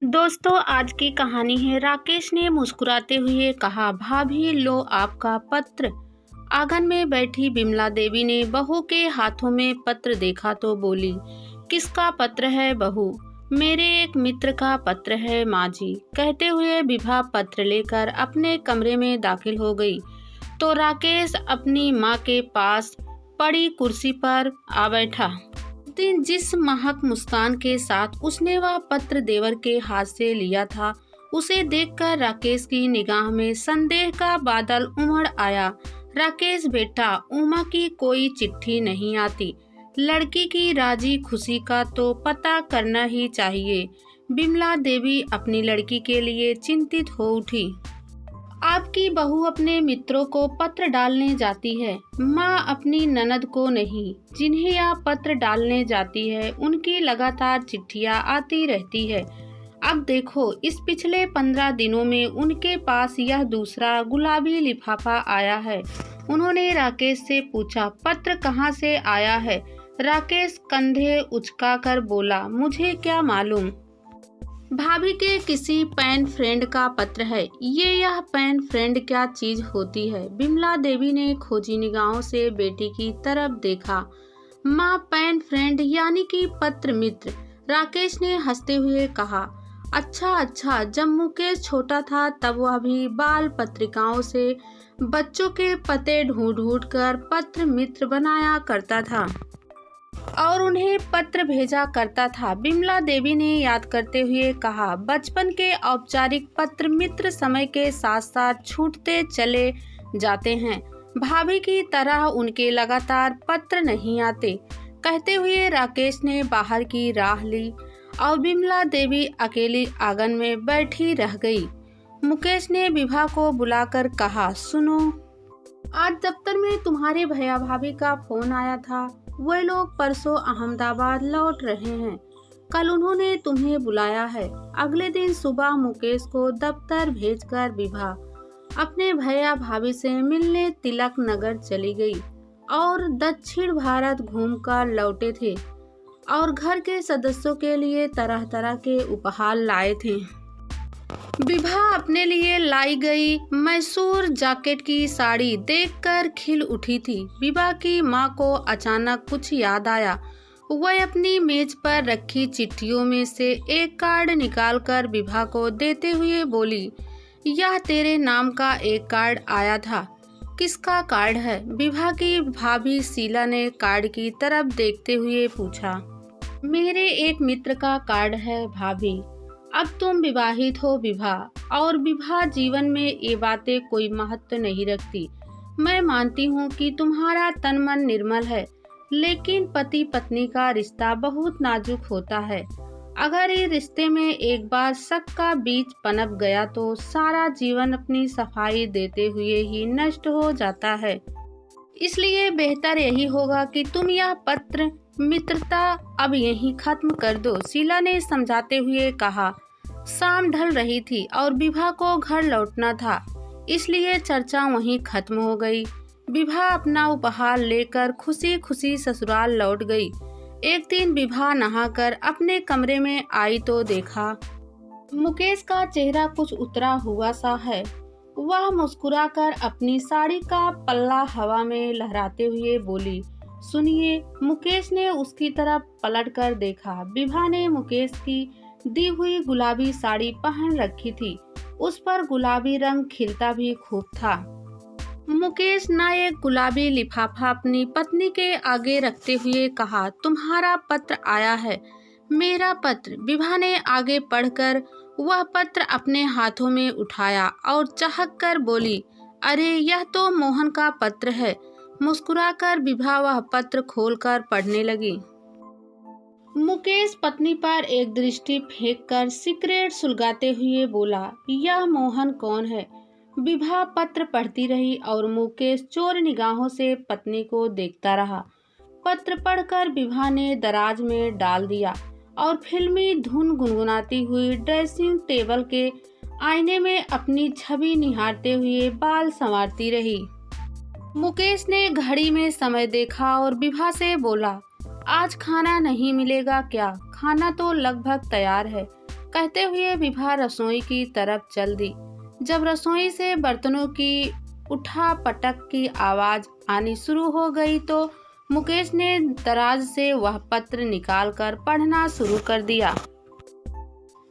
दोस्तों, आज की कहानी है। राकेश ने मुस्कुराते हुए कहा, भाभी लो आपका पत्र। आंगन में बैठी बिमला देवी ने बहू के हाथों में पत्र देखा तो बोली, किसका पत्र है बहू? मेरे एक मित्र का पत्र है माँ जी। कहते हुए विभा पत्र लेकर अपने कमरे में दाखिल हो गई तो राकेश अपनी माँ के पास पड़ी कुर्सी पर आ बैठा। दिन जिस महक मुस्कान के साथ उसने वह पत्र देवर के हाथ से लिया था, उसे देखकर राकेश की निगाह में संदेह का बादल उमड़ आया। राकेश बेटा, उमा की कोई चिट्ठी नहीं आती। लड़की की राजी खुशी का तो पता करना ही चाहिए। बिमला देवी अपनी लड़की के लिए चिंतित हो उठी। आपकी बहू अपने मित्रों को पत्र डालने जाती है, माँ अपनी ननद को नहीं। जिन्हें आप पत्र डालने जाती है उनकी लगातार चिट्ठियाँ आती रहती है। अब देखो, इस पिछले 15 दिनों में उनके पास यह दूसरा गुलाबी लिफाफा आया है। उन्होंने राकेश से पूछा, पत्र कहाँ से आया है? राकेश कंधे उचकाकर बोला, मुझे क्या मालूम। भाभी के किसी पेन फ्रेंड का पत्र है। यह पेन फ्रेंड क्या चीज होती है? बिमला देवी ने खोजी निगाहों से बेटी की तरफ देखा। माँ, पेन फ्रेंड यानी कि पत्र मित्र। राकेश ने हंसते हुए कहा, अच्छा, जब मुकेश छोटा था तब वह भी बाल पत्रिकाओं से बच्चों के पते ढूंढ कर पत्र मित्र बनाया करता था और उन्हें पत्र भेजा करता था। बिमला देवी ने याद करते हुए कहा, बचपन के औपचारिक पत्र मित्र समय के साथ साथ छूटते चले जाते हैं। भाभी की तरह उनके लगातार पत्र नहीं आते। कहते हुए राकेश ने बाहर की राह ली और बिमला देवी अकेली आंगन में बैठी रह गई। मुकेश ने विभा को बुलाकर कहा, सुनो, आज दफ्तर में तुम्हारे भैया भाभी का फोन आया था। वे लोग परसों अहमदाबाद लौट रहे हैं। कल उन्होंने तुम्हें बुलाया है। अगले दिन सुबह मुकेश को दफ्तर भेजकर विभा अपने भैया भाभी से मिलने तिलक नगर चली गई और दक्षिण भारत घूमकर लौटे थे और घर के सदस्यों के लिए तरह तरह के उपहार लाए थे। विभा अपने लिए लाई गई मैसूर जैकेट की साड़ी देखकर खिल उठी थी। विभा की माँ को अचानक कुछ याद आया। वह अपनी मेज पर रखी चिट्ठियों में से एक कार्ड निकालकर विभा को देते हुए बोली, यह तेरे नाम का एक कार्ड आया था। किसका कार्ड है? विभा की भाभी शीला ने कार्ड की तरफ देखते हुए पूछा। मेरे एक मित्र का कार्ड है भाभी। अब तुम विवाहित हो विभा, और विभा जीवन में ये बातें कोई महत्व नहीं रखती। मैं मानती हूँ कि तुम्हारा तन मन निर्मल है, लेकिन पति पत्नी का रिश्ता बहुत नाजुक होता है। अगर ये रिश्ते में एक बार शक का बीज पनप गया तो सारा जीवन अपनी सफाई देते हुए ही नष्ट हो जाता है। इसलिए बेहतर यही होगा कि तुम यह पत्र मित्रता अब यहीं खत्म कर दो, शीला ने समझाते हुए कहा। शाम ढल रही थी और विभा को घर लौटना था, इसलिए चर्चा वहीं खत्म हो गई। विभा अपना उपहार लेकर खुशी खुशी ससुराल लौट गई। एक दिन विभा नहाकर अपने कमरे में आई तो देखा मुकेश का चेहरा कुछ उतरा हुआ सा है। वह मुस्कुराकर अपनी साड़ी का पल्ला हवा में लहराते हुए बोली, सुनिए। मुकेश ने उसकी तरफ पलटकर देखा। विभा ने मुकेश की दी हुई गुलाबी साड़ी पहन रखी थी। उस पर गुलाबी रंग खिलता भी खूब था। मुकेश ने एक गुलाबी लिफाफा अपनी पत्नी के आगे रखते हुए कहा, तुम्हारा पत्र आया है। मेरा पत्र? विभा ने आगे पढ़कर वह पत्र अपने हाथों में उठाया और चहक कर बोली, अरे यह तो मोहन का पत्र है। मुस्कुराकर विभा वह पत्र खोलकर पढ़ने लगी। मुकेश पत्नी पर एक दृष्टि फेंककर सिगरेट सुलगाते हुए बोला, यह मोहन कौन है? विभा पत्र पढ़ती रही और मुकेश चोर निगाहों से पत्नी को देखता रहा। पत्र पढ़कर विभा ने दराज में डाल दिया और फिल्मी धुन गुनगुनाती हुई ड्रेसिंग टेबल के आईने में अपनी छवि निहारते हुए बाल संवारती रही। मुकेश ने घड़ी में समय देखा और विभा से बोला, आज खाना नहीं मिलेगा क्या? खाना तो लगभग तैयार है। कहते हुए विभा रसोई की तरफ चल दी। जब रसोई से बर्तनों की उठा पटक की आवाज आनी शुरू हो गई तो मुकेश ने दराज से वह पत्र निकालकर पढ़ना शुरू कर दिया।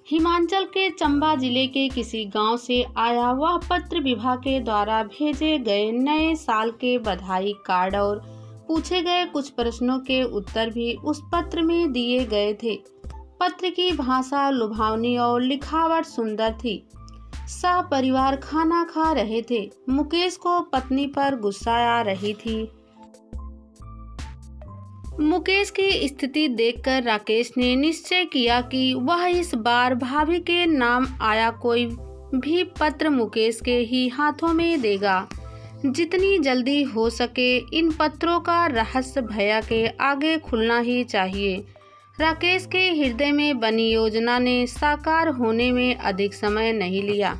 हिमाचल के चंबा जिले के किसी गांव से आया वह पत्र विभा के द्वारा भेजे गए नए साल के बधाई कार्ड और पूछे गए कुछ प्रश्नों के उत्तर भी उस पत्र में दिए गए थे। पत्र की भाषा लुभावनी और लिखावट सुंदर थी। सपरिवार खाना खा रहे थे। मुकेश को पत्नी पर गुस्सा आ रही थी। मुकेश की स्थिति देखकर राकेश ने निश्चय किया कि वह इस बार भाभी के नाम आया कोई भी पत्र मुकेश के ही हाथों में देगा। जितनी जल्दी हो सके इन पत्रों का रहस्य भैया के आगे खुलना ही चाहिए। राकेश के हृदय में बनी योजना ने साकार होने में अधिक समय नहीं लिया।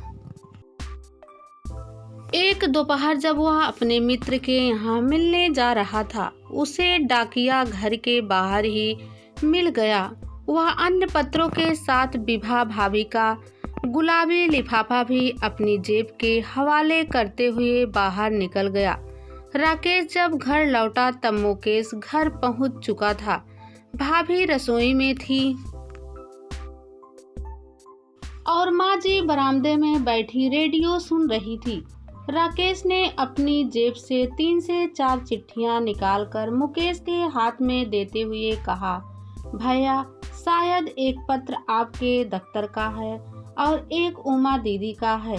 एक दोपहर जब वह अपने मित्र के यहाँ मिलने जा रहा था, उसे डाकिया घर के बाहर ही मिल गया। वह अन्य पत्रों के साथ विभा भाभी का गुलाबी लिफाफा भी अपनी जेब के हवाले करते हुए बाहर निकल गया। राकेश जब घर लौटा तब मुकेश घर पहुंच चुका था। भाभी रसोई में थी और माँ जी बरामदे में बैठी रेडियो सुन रही थी। राकेश ने अपनी जेब से 3 से 4 चिट्ठियां निकालकर मुकेश के हाथ में देते हुए कहा, भैया शायद एक पत्र आपके दफ्तर का है और एक उमा दीदी का है।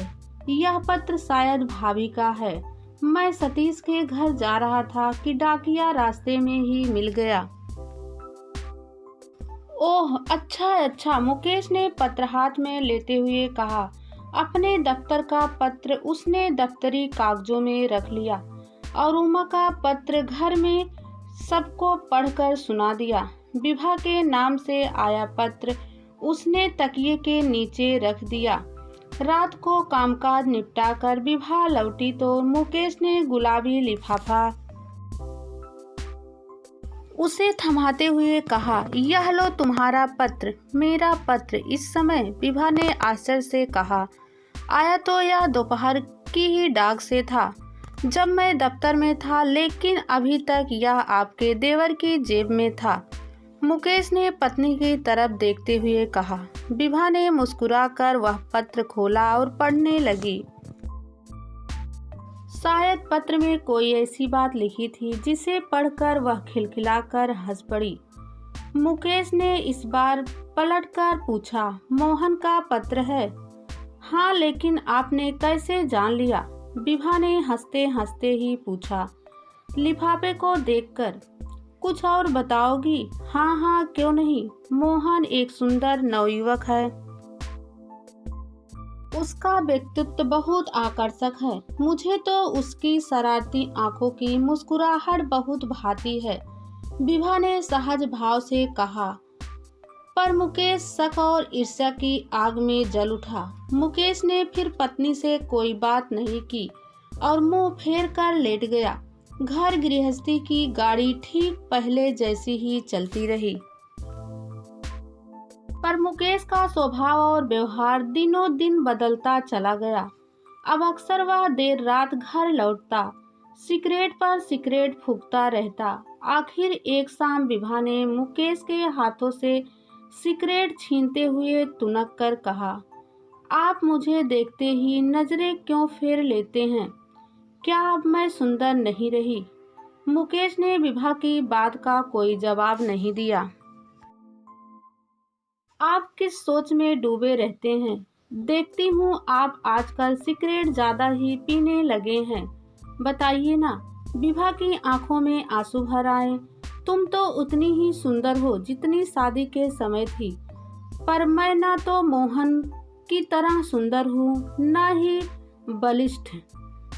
यह पत्र शायद भाभी का है। मैं सतीश के घर जा रहा था कि डाकिया रास्ते में ही मिल गया। ओह अच्छा, मुकेश ने पत्र हाथ में लेते हुए कहा। अपने दफ्तर का पत्र उसने दफ्तरी कागजों में रख लिया और उमा का पत्र घर में सबको पढ़कर सुना दिया। विभा के नाम से आया पत्र उसने तकिए के नीचे रख दिया। रात को कामकाज निपटाकर विभा लौटी तो मुकेश ने गुलाबी लिफाफा उसे थमाते हुए कहा, यह लो तुम्हारा पत्र, मेरा पत्र। इस समय विभा ने आश्चर्य से कहा, आया तो यह दोपहर की ही डाक से था जब मैं दफ्तर में था, लेकिन अभी तक यह आपके देवर की जेब में था। मुकेश ने पत्नी की तरफ देखते हुए कहा। विभा ने मुस्कुराकर वह पत्र खोला और पढ़ने लगी। शायद पत्र में कोई ऐसी बात लिखी थी जिसे पढ़कर वह खिलखिलाकर हंस पड़ी। मुकेश ने इस बार पलटकर पूछा, मोहन का पत्र है? हाँ, लेकिन आपने कैसे जान लिया? विभा ने हंसते हंसते ही पूछा। लिफाफे को देखकर। कुछ और बताओगी? हाँ, क्यों नहीं। मोहन एक सुंदर नवयुवक है। उसका व्यक्तित्व बहुत आकर्षक है। मुझे तो उसकी शरारती आंखों की मुस्कुराहट बहुत भाती है, विभा ने सहज भाव से कहा। पर मुकेश शक और ईर्ष्या की आग में जल उठा। मुकेश ने फिर पत्नी से कोई बात नहीं की और मुंह फेर कर लेट गया। घर गृहस्थी की गाड़ी ठीक पहले जैसी ही चलती रही, पर मुकेश का स्वभाव और व्यवहार दिनों दिन बदलता चला गया। अब अक्सर वह देर रात घर लौटता, सिगरेट पर सिगरेट फूंकता रहता। आखिर एक शाम विभा ने मुकेश के हाथों से सिगरेट छीनते हुए तुनक कर कहा, आप मुझे देखते ही नजरें क्यों फेर लेते हैं? क्या अब मैं सुंदर नहीं रही? मुकेश ने विभा की बात का कोई जवाब नहीं दिया। आप किस सोच में डूबे रहते हैं? देखती हूँ आप आजकल सिगरेट ज्यादा ही पीने लगे हैं। बताइए ना। विभा की आंखों में आंसू भर आए। तुम तो उतनी ही सुंदर हो जितनी शादी के समय थी, पर मैं ना तो मोहन की तरह सुंदर हूँ, ना ही बलिष्ठ,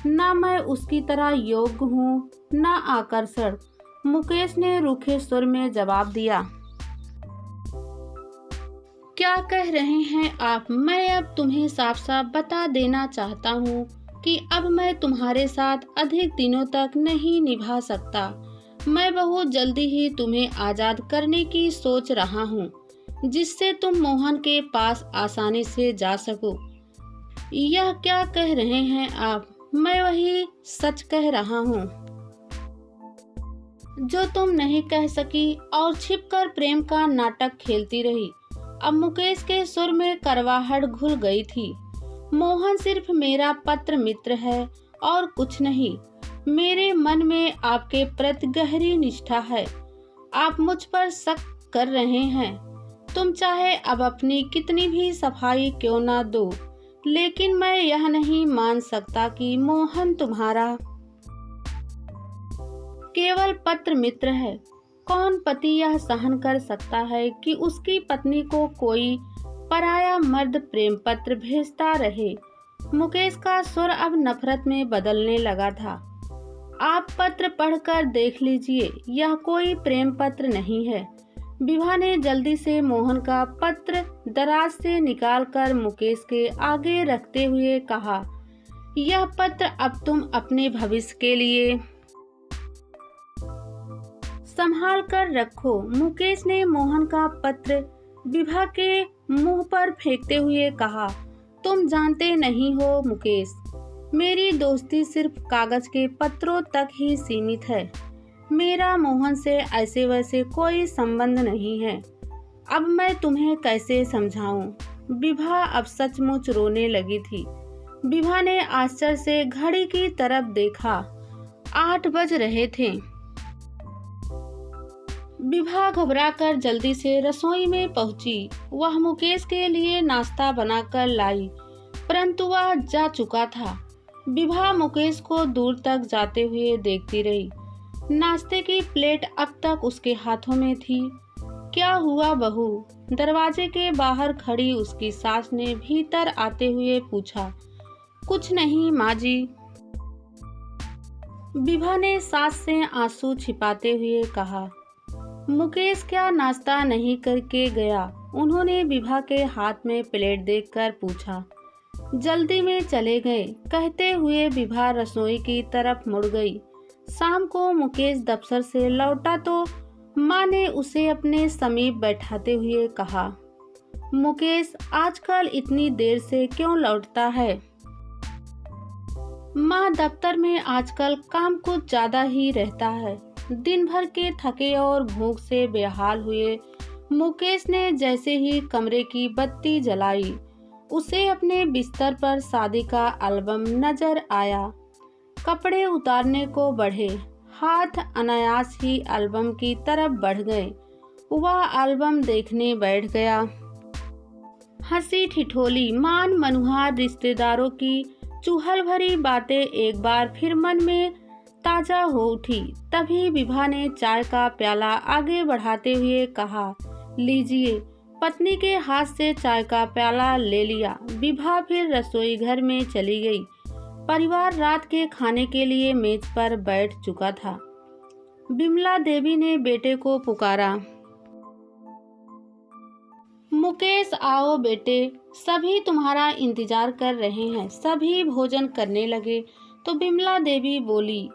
ना मैं उसकी तरह योग्य हूँ, ना आकर्षण। मुकेश ने रूखे स्वर में जवाब दिया। क्या कह रहे हैं आप? मैं अब तुम्हें साफ साफ बता देना चाहता हूँ कि अब मैं तुम्हारे साथ अधिक दिनों तक नहीं निभा सकता। मैं बहुत जल्दी ही तुम्हें आजाद करने की सोच रहा हूँ। जिससे तुम मोहन के पास आसानी से जा सको। यह क्या कह रहे हैं आप? मैं वही सच कह रहा हूँ जो तुम नहीं कह सकी और छिपकर प्रेम का नाटक खेलती रही। अब मुकेश के सुर में करवाहट घुल गई थी। मोहन सिर्फ मेरा पत्र मित्र है और कुछ नहीं। मेरे मन में आपके प्रति गहरी निष्ठा है। आप मुझ पर शक कर रहे हैं। तुम चाहे अब अपनी कितनी भी सफाई क्यों ना दो, लेकिन मैं यह नहीं मान सकता कि मोहन तुम्हारा केवल पत्र मित्र है। कौन पति यह सहन कर सकता है कि उसकी पत्नी को कोई पराया मर्द प्रेम पत्र भेजता रहे? मुकेश का सुर अब नफरत में बदलने लगा था। आप पत्र पढ़कर देख लीजिए, यह कोई प्रेम पत्र नहीं है। विभा ने जल्दी से मोहन का पत्र दराज से निकालकर मुकेश के आगे रखते हुए कहा, यह पत्र अब तुम अपने भविष्य के लिए संभाल कर रखो। मुकेश ने मोहन का पत्र विभा के मुंह पर फेंकते हुए कहा, तुम जानते नहीं हो मुकेश, मेरी दोस्ती सिर्फ कागज के पत्रों तक ही सीमित है। मेरा मोहन से ऐसे वैसे कोई संबंध नहीं है। अब मैं तुम्हें कैसे समझाऊं? विभा अब सचमुच रोने लगी थी। विभा ने आश्चर्य से घड़ी की तरफ देखा। 8 बज रहे थे। विभा घबराकर जल्दी से रसोई में पहुंची। वह मुकेश के लिए नाश्ता बनाकर लाई, परंतु वह जा चुका था। विभा मुकेश को दूर तक जाते हुए देखती रही। नाश्ते की प्लेट अब तक उसके हाथों में थी। क्या हुआ बहू? दरवाजे के बाहर खड़ी उसकी सास ने भीतर आते हुए पूछा। कुछ नहीं माँ जी, विभा ने सास से आंसू छिपाते हुए कहा। मुकेश क्या नाश्ता नहीं करके गया? उन्होंने विभा के हाथ में प्लेट देखकर पूछा। जल्दी में चले गए, कहते हुए विभा रसोई की तरफ मुड़ गई। शाम को मुकेश दफ्तर से लौटा तो माँ ने उसे अपने समीप बैठाते हुए कहा, मुकेश आजकल इतनी देर से क्यों लौटता है? माँ, दफ्तर में आजकल काम कुछ ज्यादा ही रहता है। दिन भर के थके और भूख से बेहाल हुए मुकेश ने जैसे ही कमरे की बत्ती जलाई, उसे अपने बिस्तर पर शादी का एल्बम नजर आया। कपड़े उतारने को बढ़े, हाथ अनायास ही एल्बम की तरफ बढ़ गए। वह एल्बम देखने बैठ गया। हंसी ठिठोली, मान मनुहार रिश्तेदारों की चुहल भरी बातें एक बार फिर मन में ताजा हो उठी। तभी विभा ने चाय का प्याला आगे बढ़ाते हुए कहा, लीजिए। पत्नी के हाथ से चाय का प्याला ले लिया। विभा फिर रसोई घर में चली गई। परिवार रात के खाने के लिए मेज पर बैठ चुका था। बिमला देवी ने बेटे को पुकारा, मुकेश आओ बेटे, सभी तुम्हारा इंतजार कर रहे हैं। सभी भोजन करने लगे तो बिमला देवी बोली,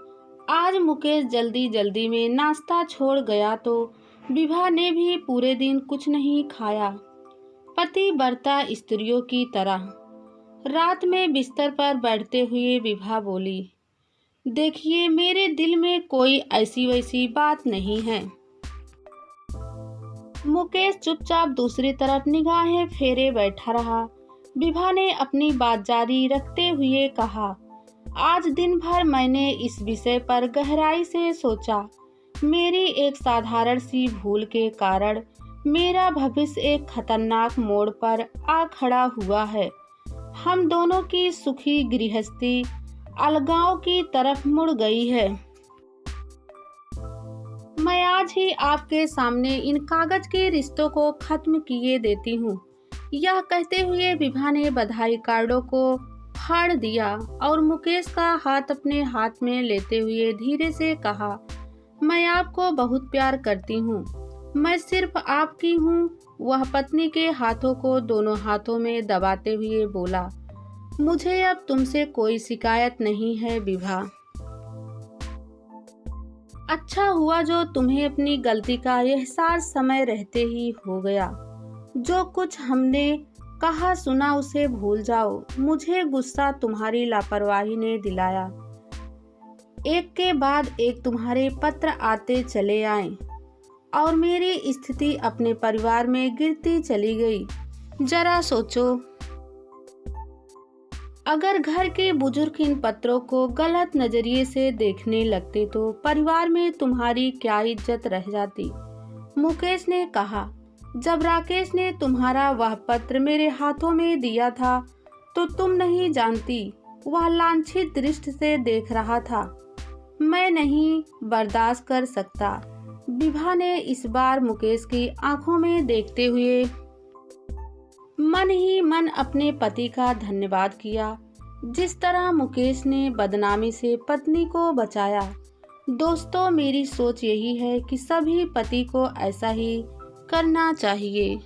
आज मुकेश जल्दी जल्दी में नाश्ता छोड़ गया तो विभा ने भी पूरे दिन कुछ नहीं खाया। पतिव्रता स्त्रियों की तरह रात में बिस्तर पर बैठते हुए विभा बोली, देखिए मेरे दिल में कोई ऐसी वैसी बात नहीं है। मुकेश चुपचाप दूसरी तरफ निगाहें फेरे बैठा रहा। विभा ने अपनी बात जारी रखते हुए कहा, आज दिन भर मैंने इस विषय पर गहराई से सोचा। मेरी एक साधारण सी भूल के कारण मेरा भविष्य एक खतरनाक मोड़ पर आ खड़ा हुआ है। हम दोनों की सुखी गृहस्थी अलगाव की तरफ मुड़ गई है। मैं आज ही आपके सामने इन कागज के रिश्तों को खत्म किए देती हूँ। यह कहते हुए विभा ने बधाई कार्डों को फाड़ दिया और मुकेश का हाथ अपने हाथ में लेते हुए धीरे से कहा, मैं आपको बहुत प्यार करती हूँ। मैं सिर्फ आपकी हूँ। वह पत्नी के हाथों को दोनों हाथों में दबाते हुए बोला, मुझे अब तुमसे कोई शिकायत नहीं है विभा। अच्छा हुआ जो तुम्हें अपनी गलती का एहसास समय रहते ही हो गया। जो कुछ हमने कहा सुना उसे भूल जाओ। मुझे गुस्सा तुम्हारी लापरवाही ने दिलाया। एक के बाद एक तुम्हारे पत्र आते चले आए और मेरी स्थिति अपने परिवार में गिरती चली गई। जरा सोचो, अगर घर के बुजुर्ग इन पत्रों को गलत नजरिए से देखने लगते तो परिवार में तुम्हारी क्या इज्जत रह जाती। मुकेश ने कहा, जब राकेश ने तुम्हारा वह पत्र मेरे हाथों में दिया था तो तुम नहीं जानती, वह लांछित दृष्टि से देख रहा था। मैं नहीं बर्दाश्त कर सकता। विभा ने इस बार मुकेश की आंखों में देखते हुए मन ही मन अपने पति का धन्यवाद किया, जिस तरह मुकेश ने बदनामी से पत्नी को बचाया। दोस्तों, मेरी सोच यही है कि सभी पति को ऐसा ही करना चाहिए।